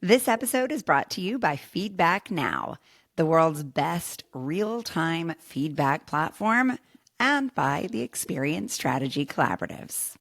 This episode is brought to you by Feedback Now, the world's best real time feedback platform, and by the Experience Strategy Collaboratives.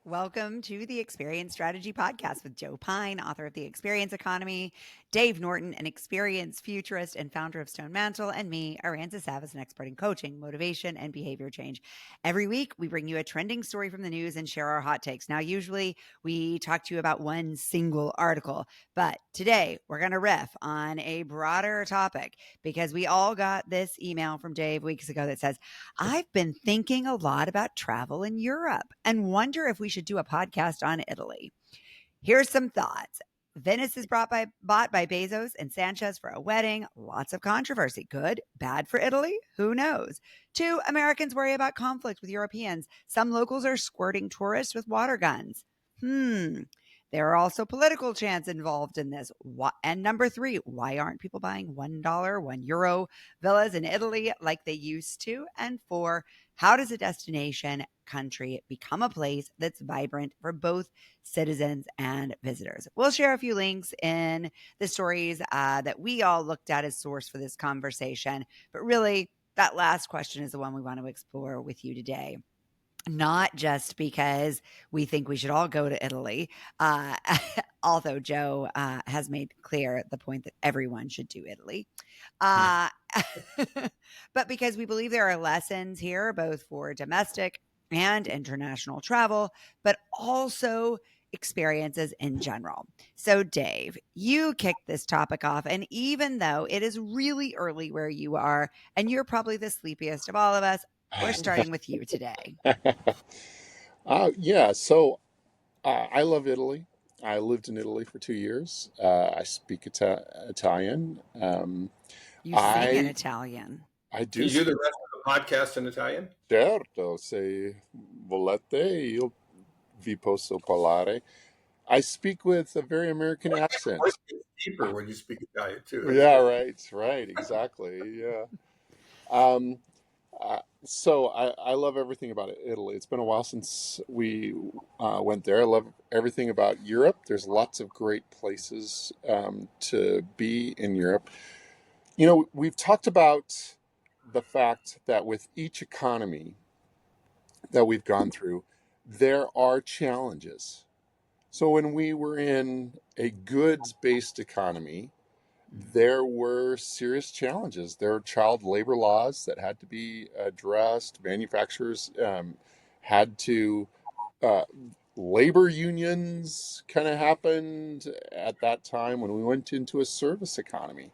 Welcome to the Experience Strategy Podcast with Joe Pine, author of The Experience Economy, Dave Norton, an experienced futurist and founder of Stone Mantle, and me, Aranza Savas, an expert in coaching, motivation, and behavior change. Every week, we bring you a trending story from the news and share our hot takes. Now, usually we talk to you about one single article, but today we're going to riff on a broader topic because we all got this email from Dave weeks ago that says, I've been thinking a lot about travel in Europe and wonder if we should do a podcast on Italy. Here's some thoughts. Venice is bought by Bezos and Sanchez for a wedding. Lots of controversy. Good, bad for Italy? Who knows? 2, Americans worry about conflict with Europeans. Some locals are squirting tourists with water guns. There are also political chants involved in this. And number 3, why aren't people buying $1, €1 villas in Italy like they used to? And 4, how does a destination country become a place that's vibrant for both citizens and visitors? We'll share a few links in the stories that we all looked at as source for this conversation. But really, that last question is the one we want to explore with you today. Not just because we think we should all go to Italy, although Joe has made clear the point that everyone should do Italy, but because we believe there are lessons here, both for domestic and international travel, but also experiences in general. So, Dave, you kicked this topic off. And even though it is really early where you are, and you're probably the sleepiest of all of us, we're starting with you today. I love Italy. I lived in Italy for 2 years. I speak Italian. You sing in I Italian. I Can do you do the speak. rest of the podcast in Italian? Certo, se volete, io vi posso parlare. I speak with a very American Voice accent. gets deeper when you speak Italian too. That's Yeah, good. right, exactly. Yeah. Um, I love everything about Italy. It's been a while since we went there. I love everything about Europe. There's lots of great places to be in Europe. You know, we've talked about the fact that with each economy that we've gone through, there are challenges. So when we were in a goods-based economy, there were serious challenges. There were child labor laws that had to be addressed. Manufacturers had to, uh, labor unions kind of happened at that time when we went into a service economy.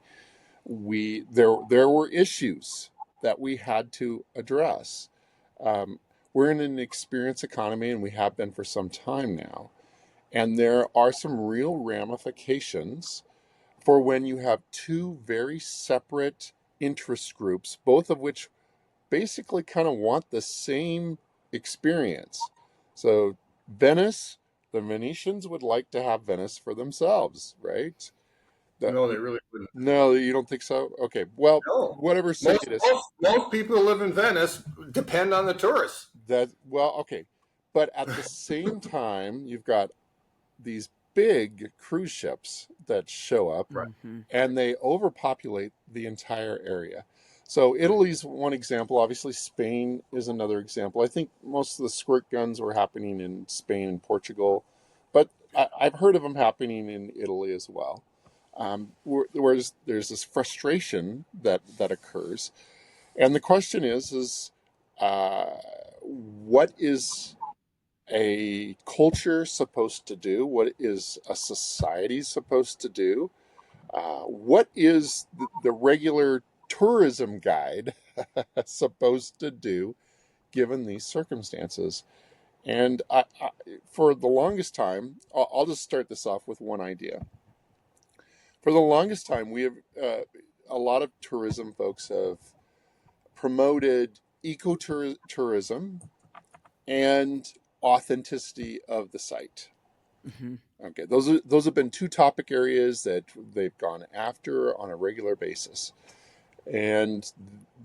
There were issues that we had to address. Um, we're in an experience economy, and we have been for some time now. And there are some real ramifications for when you have two very separate interest groups, both of which basically kind of want the same experience. So, Venice, the Venetians would like to have Venice for themselves, right? The, No, they really wouldn't. no, you don't think so? Okay, well, No. whatever say Most, it is, most, most people who live in Venice depend on the tourists. okay. But at the same time, you've got these big cruise ships that show up Right. and they overpopulate the entire area. So Italy's one example. Obviously, Spain is another example. I think most of the squirt guns were happening in Spain and Portugal, but I've heard of them happening in Italy as well. Whereas there's this frustration that occurs, and the question is uh, what is a culture supposed to do? What is a society supposed to do? What is the regular tourism guide supposed to do given these circumstances? And for the longest time, I'll just start this off with one idea. For the longest time, we have a lot of tourism folks have promoted ecotourism and authenticity of the site. Mhm. Okay, those have been two topic areas that they've gone after on a regular basis, and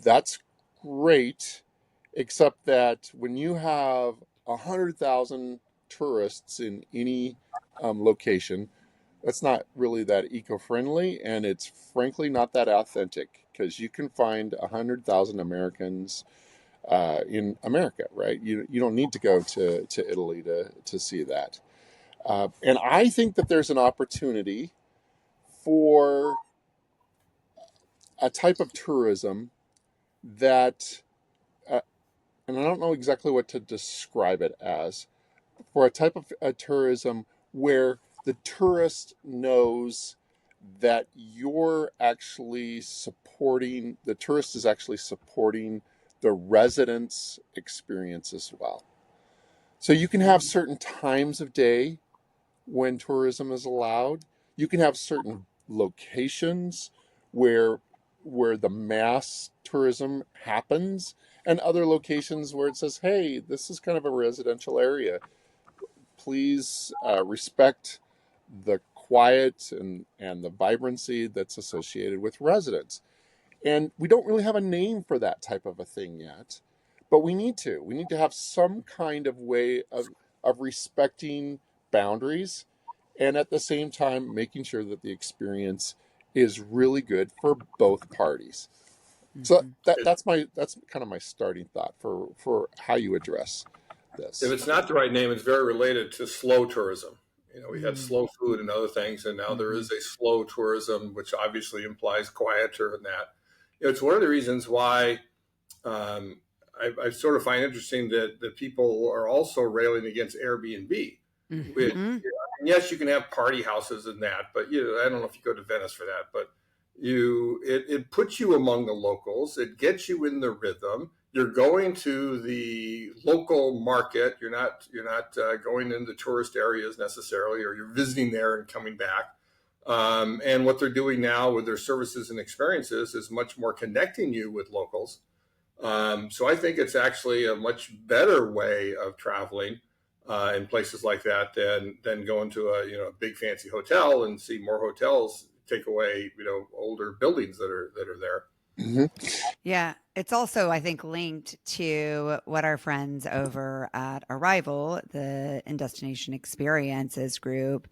that's great, except that when you have 100,000 tourists in any location, that's not really that eco-friendly, and it's frankly not that authentic because you can find 100,000 Americans in America, right? You don't need to go to Italy to see that. And I think that there's an opportunity for a type of tourism that, uh, and I don't know exactly what to describe it as, for a type of tourism where the tourist knows that the tourist is actually supporting the residents' experience as well. So you can have certain times of day when tourism is allowed. You can have certain locations where the mass tourism happens, and other locations where it says, "Hey, this is kind of a residential area. Please respect the quiet and the vibrancy that's associated with residents." And we don't really have a name for that type of a thing yet, but we need to. We need to have some kind of way of respecting boundaries and at the same time making sure that the experience is really good for both parties. So Mhm. that's kind of my starting thought for how you address If this. it's not the right name, it's very related to slow tourism. We had Mhm. slow food and other things, and now there Mhm. is a slow tourism, which obviously implies quieter than that. It's one of the reasons why um, I sort of find interesting that people are also railing against Airbnb. Which, Mhm. yes, you can have party houses and that, but I don't know if you go to Venice for that, but it puts you among the locals. It gets you in the rhythm. You're going to the local market. You're not going into tourist areas necessarily, or you're visiting there and coming back. And what they're doing now with their services and experiences is much more connecting you with locals. So I think it's actually a much better way of traveling in places like that than going to a big fancy hotel and see more hotels take away older buildings that are there. Hmm. Yeah, it's also, I think, linked to what our friends over at Arrival, the In Destination Experiences group,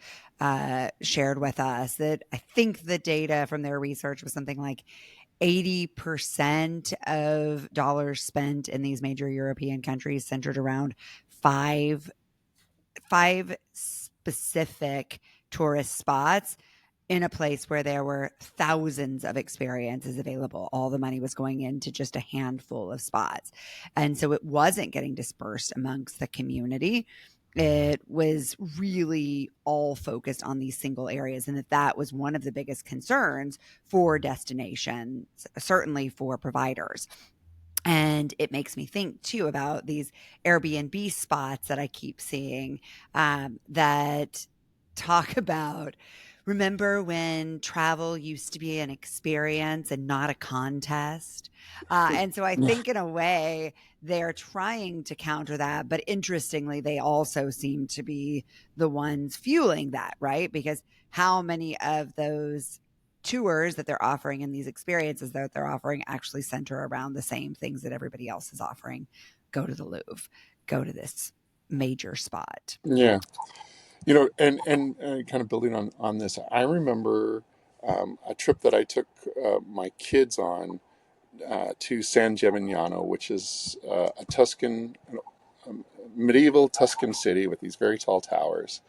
shared with us. That I think the data from their research was something like 80% of dollars spent in these major European countries centered around five five specific tourist spots in a place where there were thousands of experiences available. All the money was going into just a handful of spots. And so it wasn't getting dispersed amongst the community. It was really all focused on these single areas, and that was one of the biggest concerns for destinations, certainly for providers. And it makes me think too about these Airbnb spots that I keep seeing that talk about, remember when travel used to be an experience and not a contest? And so I think in a way they're trying to counter that. But interestingly, they also seem to be the ones fueling that, right? Because how many of those tours that they're offering and these experiences that they're offering actually center around the same things that everybody else is offering? Go to the Louvre, go to this major spot. Yeah, and kind of building on this, I remember a trip that I took my kids on to San Gimignano, which is a medieval Tuscan city with these very tall towers.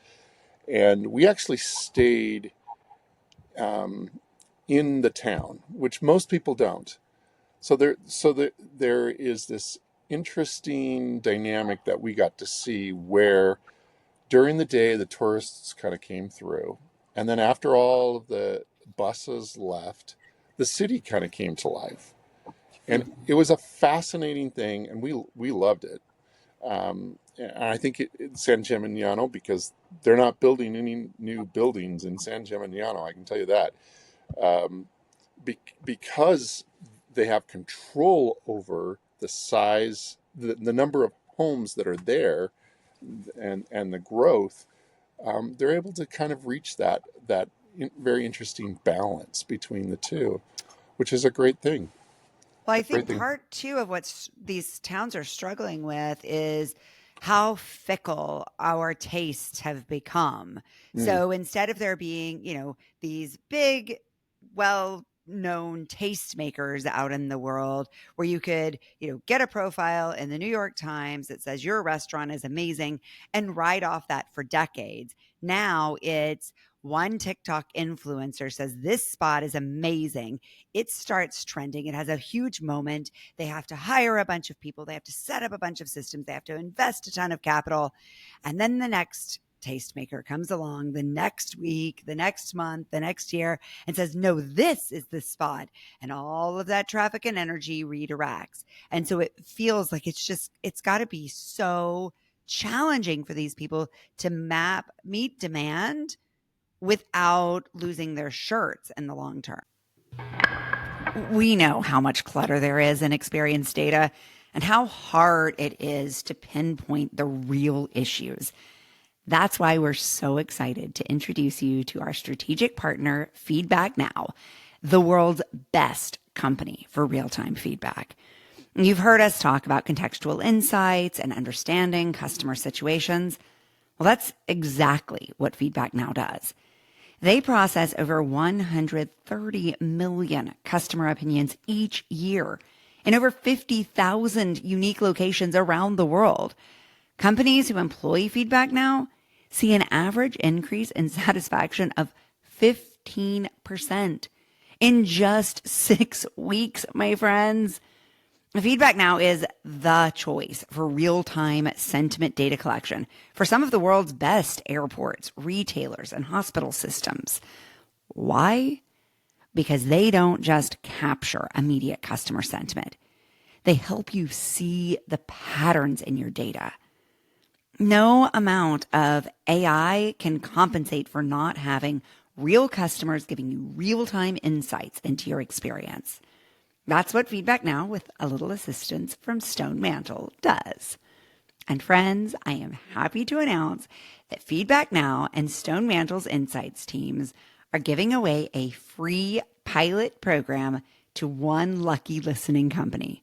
And we actually stayed um, in the town, which most people don't. So there is this interesting dynamic that we got to see where during the day the tourists kind of came through, and then after all of the buses left, the city kind of came to life, and it was a fascinating thing, and we loved it. And I think San Gimignano, because they're not building any new buildings in San Gimignano, I can tell you that, um, because they have control over the size, the number of homes that are there, and the growth. they're able to kind of reach that very interesting balance between the two, which is a great thing. Well, I A great think thing. part two of what these towns are struggling with is how fickle our tastes have become. Mm, So instead of there being, these big, well known tastemakers out in the world where you could, get a profile in the New York Times that says your restaurant is amazing and ride off that for decades. Now it's one TikTok influencer says this spot is amazing. It starts trending. It has a huge moment. They have to hire a bunch of people. They have to set up a bunch of systems. They have to invest a ton of capital. And then the next tastemaker comes along the next week, the next month, the next year, and says, no, this is the spot. And all of that traffic and energy redirects. And so it feels like it's got to be so challenging for these people to meet demand without losing their shirts in the long term. We know how much clutter there is in experience data and how hard it is to pinpoint the real issues. That's why we're so excited to introduce you to our strategic partner, Feedback Now, the world's best company for real-time feedback. You've heard us talk about contextual insights and understanding customer situations. Well, that's exactly what Feedback Now does. They process over 130 million customer opinions each year in over 50,000 unique locations around the world. Companies who employ Feedback Now see an average increase in satisfaction of 15% in just 6 weeks, my friends. Feedback Now is the choice for real-time sentiment data collection for some of the world's best airports, retailers, and hospital systems. Why? Because they don't just capture immediate customer sentiment. They help you see the patterns in your data. No amount of AI can compensate for not having real customers giving you real-time insights into your experience. That's what Feedback Now, with a little assistance from Stone Mantle, does. And friends, I am happy to announce that Feedback Now and Stone Mantle's Insights teams are giving away a free pilot program to one lucky listening company.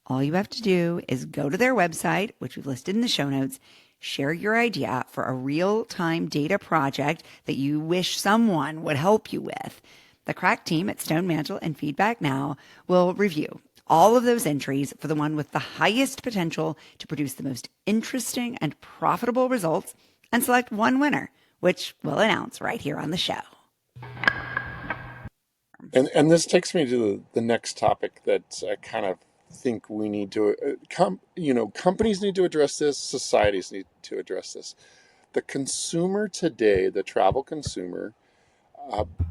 All you have to do is go to their website, which we've listed in the show notes, share your idea for a real-time data project that you wish someone would help you with. The crack team at Stone Mantle and Feedback Now will review all of those entries for the one with the highest potential to produce the most interesting and profitable results and select one winner, which we'll announce right here on the show. and this takes me to the next topic that I kind of think we need to companies need to address this, societies need to address this. The consumer today, the travel consumer,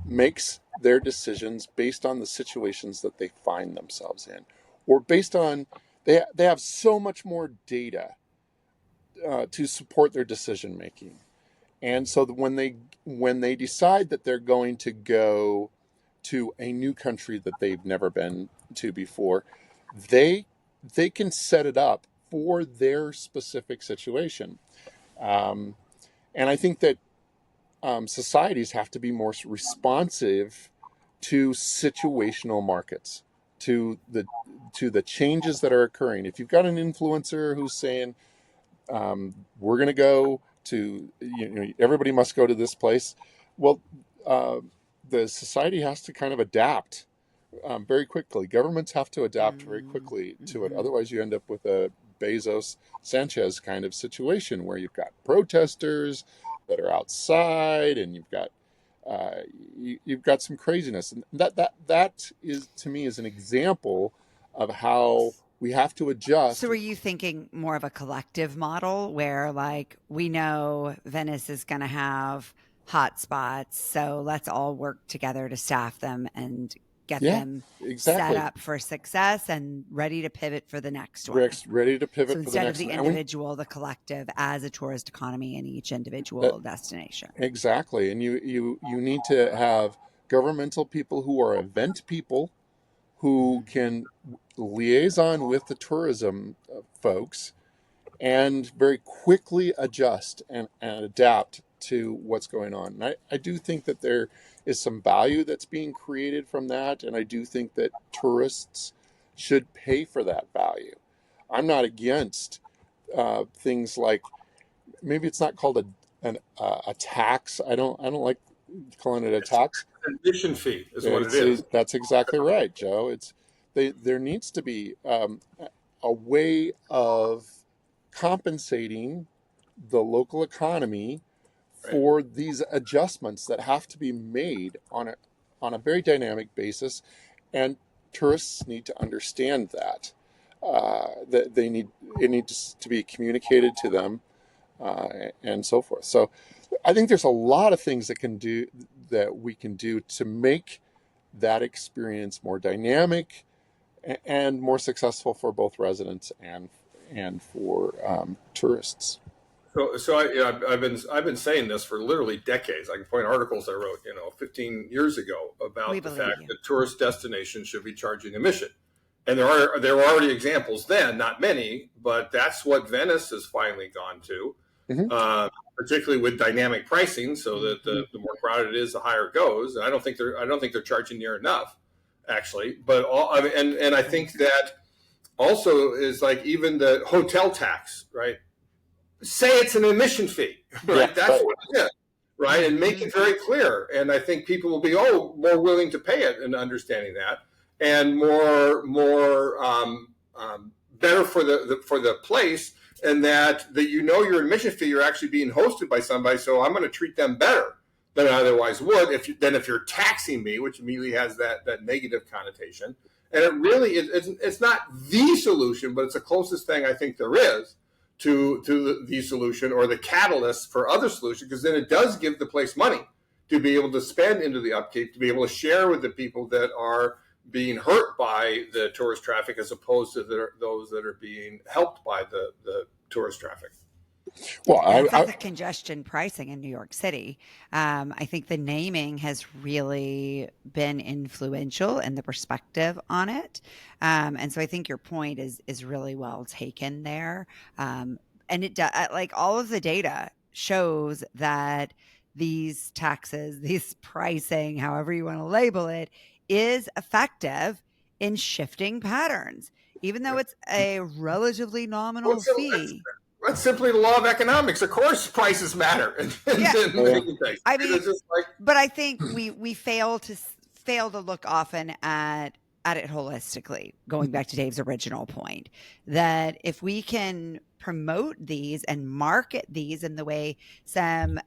makes their decisions based on the situations that they find themselves in, or based on they have so much more data to support their decision making, and so that when they decide that they're going to go to a new country that they've never been to before, they they can set it up for their specific situation, um, and I think that societies have to be more responsive to situational markets, to the changes that are occurring. If you've got an influencer who's saying, "We're going to go to, everybody must go to this place," well, uh, the society has to kind of adapt very quickly. Governments have to adapt very quickly to it. Mm-hmm. Otherwise, you end up with a Bezos Sanchez kind of situation where you've got protesters that are outside, and uh, you've got some craziness, and that is, to me, is an example of how we have to So adjust. are you thinking more of a collective model where, like, we know Venice is going to have hot spots, so let's all work together to staff them and get Yeah, them set exactly. up for success and ready to pivot for the next one? Ready to So pivot for the instead of next the one, and we individual, the collective as a tourist economy in each that individual destination. exactly, and you need to have governmental people who are event people who can liaison with the tourism folks and very quickly adjust and adapt to what's going on. And I do think that there is some value that's being created from that. And I do think that tourists should pay for that value. I'm not against things like, maybe it's not called a tax. I don't like calling it a tax. Admission fee is what it is. That's exactly right, Joe. There needs to be a way of compensating the local economy for these adjustments that have to be made on a very dynamic basis, and tourists need to understand that that it needs to be communicated to them, and so forth. So I think there's a lot of things that we can do to make that experience more dynamic and more successful for both residents and for tourists. So I've been saying this for literally decades. I can point articles I wrote, 15 years ago about the fact that tourist destinations should be charging admission. And there were already examples then, not many, but that's what Venice has finally gone to, particularly with dynamic pricing, so that the more crowded it is, the higher it goes. And I don't think they're charging near enough, actually. But and I think that also is like even the hotel tax, right? Say it's an admission fee, right? Yeah, that's what it is, right? And make it very clear. And I think people will be more willing to pay it and understanding that, and more better for the place, and that your admission fee, you're actually being hosted by somebody, so I'm going to treat them better than I otherwise would if you're taxing me, which immediately has that negative connotation. And it really it's not the solution, but it's the closest thing I think there is to the solution, or the catalyst for other solutions, because then it does give the place money to be able to spend into the upkeep, to be able to share with the people that are being hurt by the tourist traffic, as opposed to those that are being helped by the tourist traffic. Well, it's like the congestion pricing in New York City. I think the naming has really been influential in the perspective on it. And so I think your point is really well taken there. And it like all of the data shows that these taxes, these pricing, however you want to label it, is effective in shifting patterns, even though it's a relatively nominal fee. That's simply the law of economics. Of course, prices matter. I mean, but I think we fail to look often at it holistically. Going back to Dave's original point, that if we can promote these and market these in the way some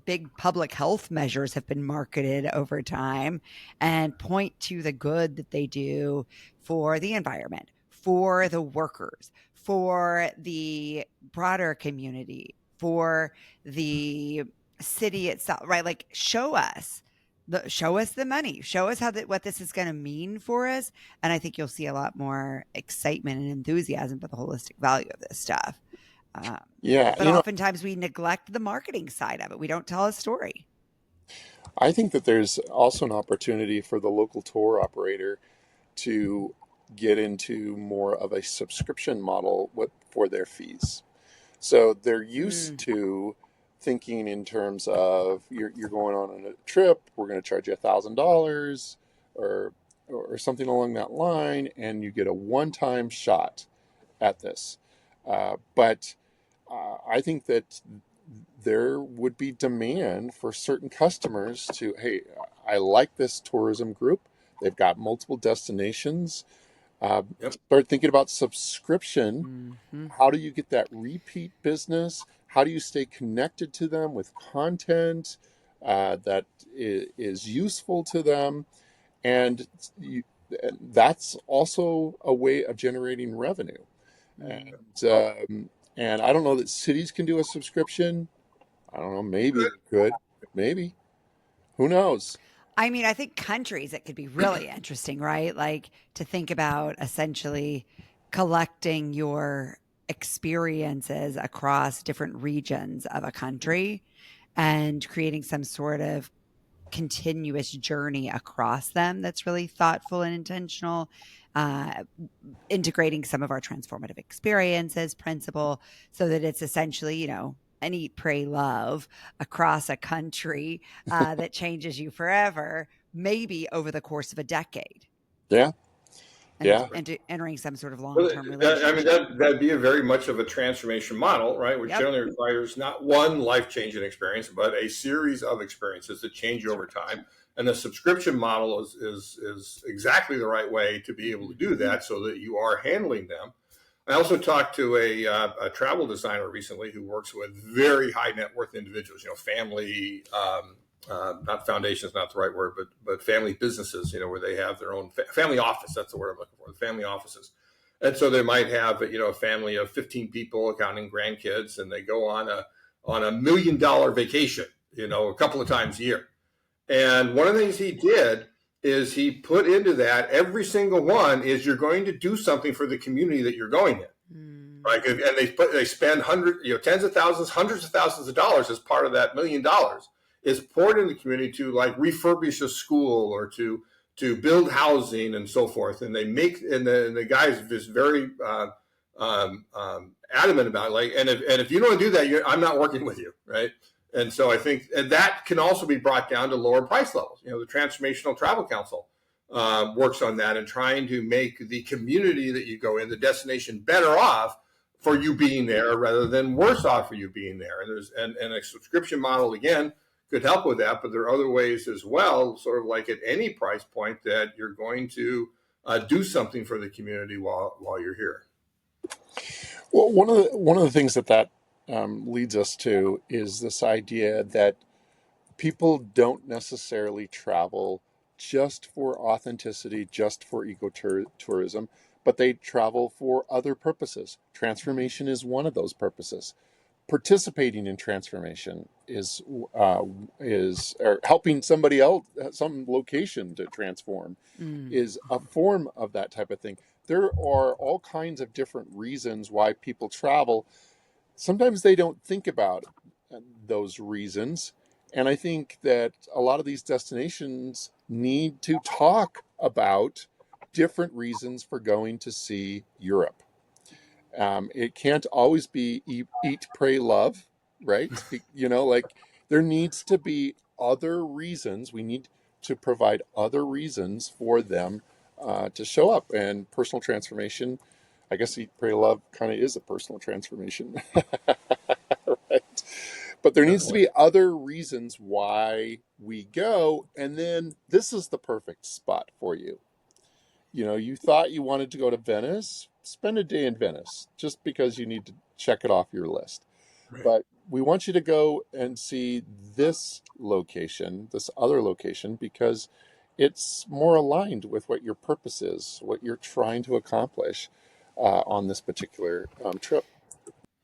big public health measures have been marketed over time, and point to the good that they do for the environment, for the workers, for the broader community, for the city itself, right? Like show us the money, show us what this is going to mean for us. And I think you'll see a lot more excitement and enthusiasm for the holistic value of this stuff. But oftentimes we neglect the marketing side of it. We don't tell a story. I think that there's also an opportunity for the local tour operator to get into more of a subscription model for their fees. So they're used to thinking in terms of you're going on a trip, we're going to charge you $1,000 or something along that line, and you get a one-time shot at this. But I think that there would be demand for certain customers to, hey, I like this tourism group. They've got multiple destinations. Start thinking about subscription. How do you get that repeat business? How do you stay connected to them with content that is useful to them? And that's also a way of generating revenue. And I don't know that cities can do a subscription. I don't know. Maybe they could. Maybe. Who knows? I mean, I think countries, it could be really interesting, right? Like to think about essentially collecting your experiences across different regions of a country and creating some sort of continuous journey across them that's really thoughtful and intentional, integrating some of our transformative experiences principle so that it's essentially, an eat, pray, love across a country that changes you forever, maybe over the course of a decade, Yeah. and Yeah. entering some sort of Well, long-term I mean, relationship. that'd be a very much of a transformation model, right? Which Yep. generally requires not one life-changing experience, but a series of experiences that change you over time. And the subscription model is exactly the right way to be able to do that, so that you are handling them. I also talked to a travel designer recently who works with very high net worth individuals, family, not foundations, not the right word, but family businesses, where they have their own family office. That's the word I'm looking for, the family offices. And so they might have, a family of 15 people, counting grandkids, and they go on a $1 million vacation, a couple of times a year. And one of the things he did is he put into that, every single one is, you're going to do something for the community that you're going in, right? And they spend tens of thousands, hundreds of thousands of dollars as part of that $1 million is poured in the community to, like, refurbish a school or to build housing and so forth. And they make, and the guys just very adamant about it, like, and if you don't do that, I'm not working with you, right? And so I think that can also be brought down to lower price levels. The Transformational Travel Council works on that and trying to make the community that you go in, the destination, better off for you being there rather than worse off for you being there. And a subscription model, again, could help with that, but there are other ways as well, sort of like at any price point, that you're going to do something for the community while you're here. Well, one of the things that leads us to is this idea that people don't necessarily travel just for authenticity, just for ecotourism, but they travel for other purposes. Transformation is one of those purposes. Participating in transformation is or helping somebody else, some location to transform, is a form of that type of thing. There are all kinds of different reasons why people travel. Sometimes they don't think about those reasons. And I think that a lot of these destinations need to talk about different reasons for going to see Europe. It can't always be eat, pray, love, right? Like, there needs to be other reasons. We need to provide other reasons for them to show up. And personal transformation, I guess eat, pray, love kind of is a personal transformation, right? But there needs to be other reasons why we go. And then this is the perfect spot for you. You thought you wanted to go to Venice, spend a day in Venice just because you need to check it off your list. Right. But we want you to go and see this location, this other location, because it's more aligned with what your purpose is, what you're trying to accomplish on this particular trip.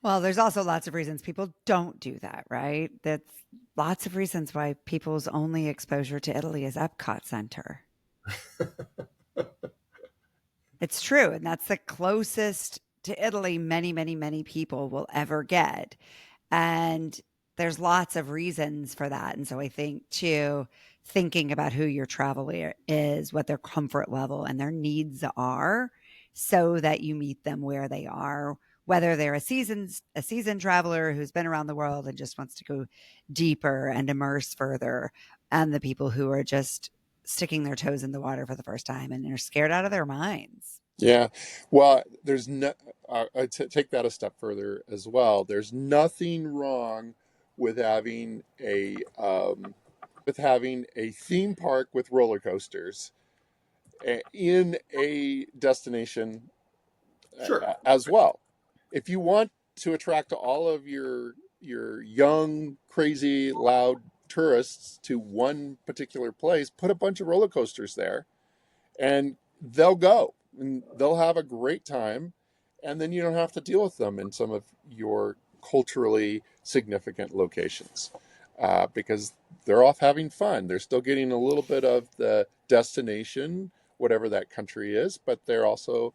Well, there's also lots of reasons people don't do that, right? That's lots of reasons why people's only exposure to Italy is Epcot Center. It's true. And that's the closest to Italy many, many, many people will ever get. And there's lots of reasons for that. And so I think, too, thinking about who your traveler is, what their comfort level and their needs are, so that you meet them where they are, whether they're a seasoned traveler who's been around the world and just wants to go deeper and immerse further, and the people who are just sticking their toes in the water for the first time and are scared out of their minds. Yeah. Well, there's no, I take that a step further as well. There's nothing wrong with having a theme park with roller coasters in a destination. Sure. As well. If you want to attract all of your young, crazy, loud tourists to one particular place, put a bunch of roller coasters there, and they'll go and they'll have a great time, and then you don't have to deal with them in some of your culturally significant locations because they're off having fun. They're still getting a little bit of the destination, whatever that country is, but they're also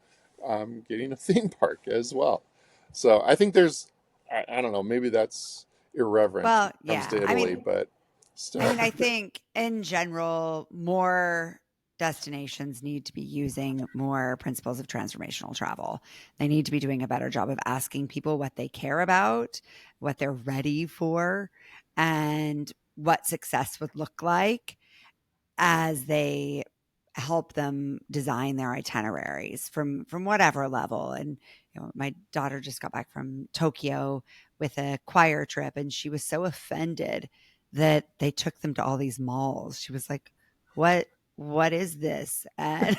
getting a theme park as well. So I think there's, I don't know, maybe that's irreverent Well, when it comes yeah. to Italy, but still. I think in general, more destinations need to be using more principles of transformational travel. They need to be doing a better job of asking people what they care about, what they're ready for, and what success would look like as they help them design their itineraries from whatever level. And my daughter just got back from Tokyo with a choir trip, and she was so offended that they took them to all these malls. She was like, what is this? And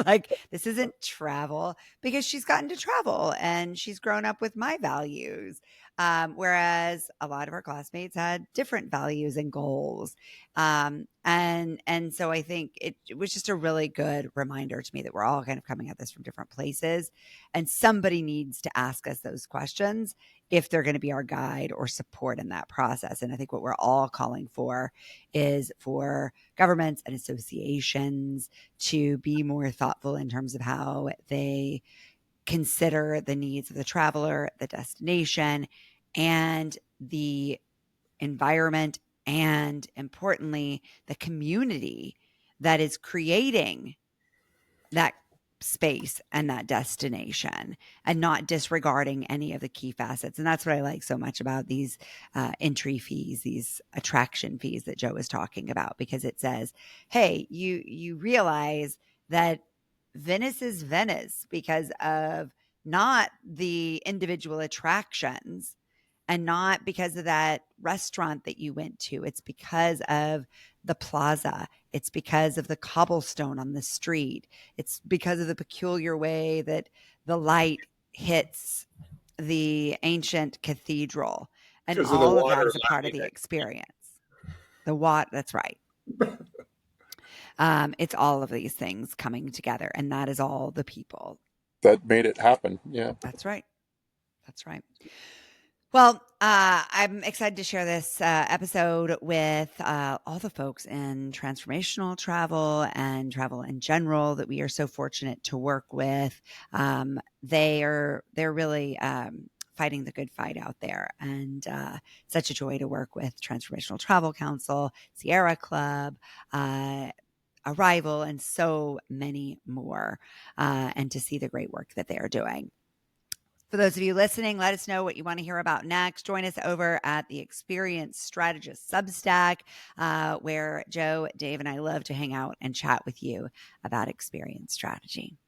like, this isn't travel, because she's gotten to travel and she's grown up with my values. Whereas a lot of our classmates had different values and goals. And so I think it was just a really good reminder to me that we're all kind of coming at this from different places, and somebody needs to ask us those questions if they're going to be our guide or support in that process. And I think what we're all calling for is for governments and associations to be more thoughtful in terms of how they consider the needs of the traveler, the destination, and the environment, and importantly, the community that is creating that space and that destination, and not disregarding any of the key facets. And that's what I like so much about these entry fees, these attraction fees that Joe was talking about, because it says, hey, you realize that Venice is Venice because of not the individual attractions and not because of that restaurant that you went to. It's because of the plaza. It's because of the cobblestone on the street. It's because of the peculiar way that the light hits the ancient cathedral. And Because of the all of that water is a part of the lighting. experience. That's right. It's all of these things coming together, and that is all the people. That made it happen. Yeah. That's right. That's right. Well, I'm excited to share this episode with all the folks in transformational travel and travel in general that we are so fortunate to work with. They're really fighting the good fight out there, and such a joy to work with Transformational Travel Council, Sierra Club, Arrival, and so many more, and to see the great work that they are doing. For those of you listening, let us know what you want to hear about next. Join us over at the Experience Strategist Substack, where Joe, Dave, and I love to hang out and chat with you about experience strategy.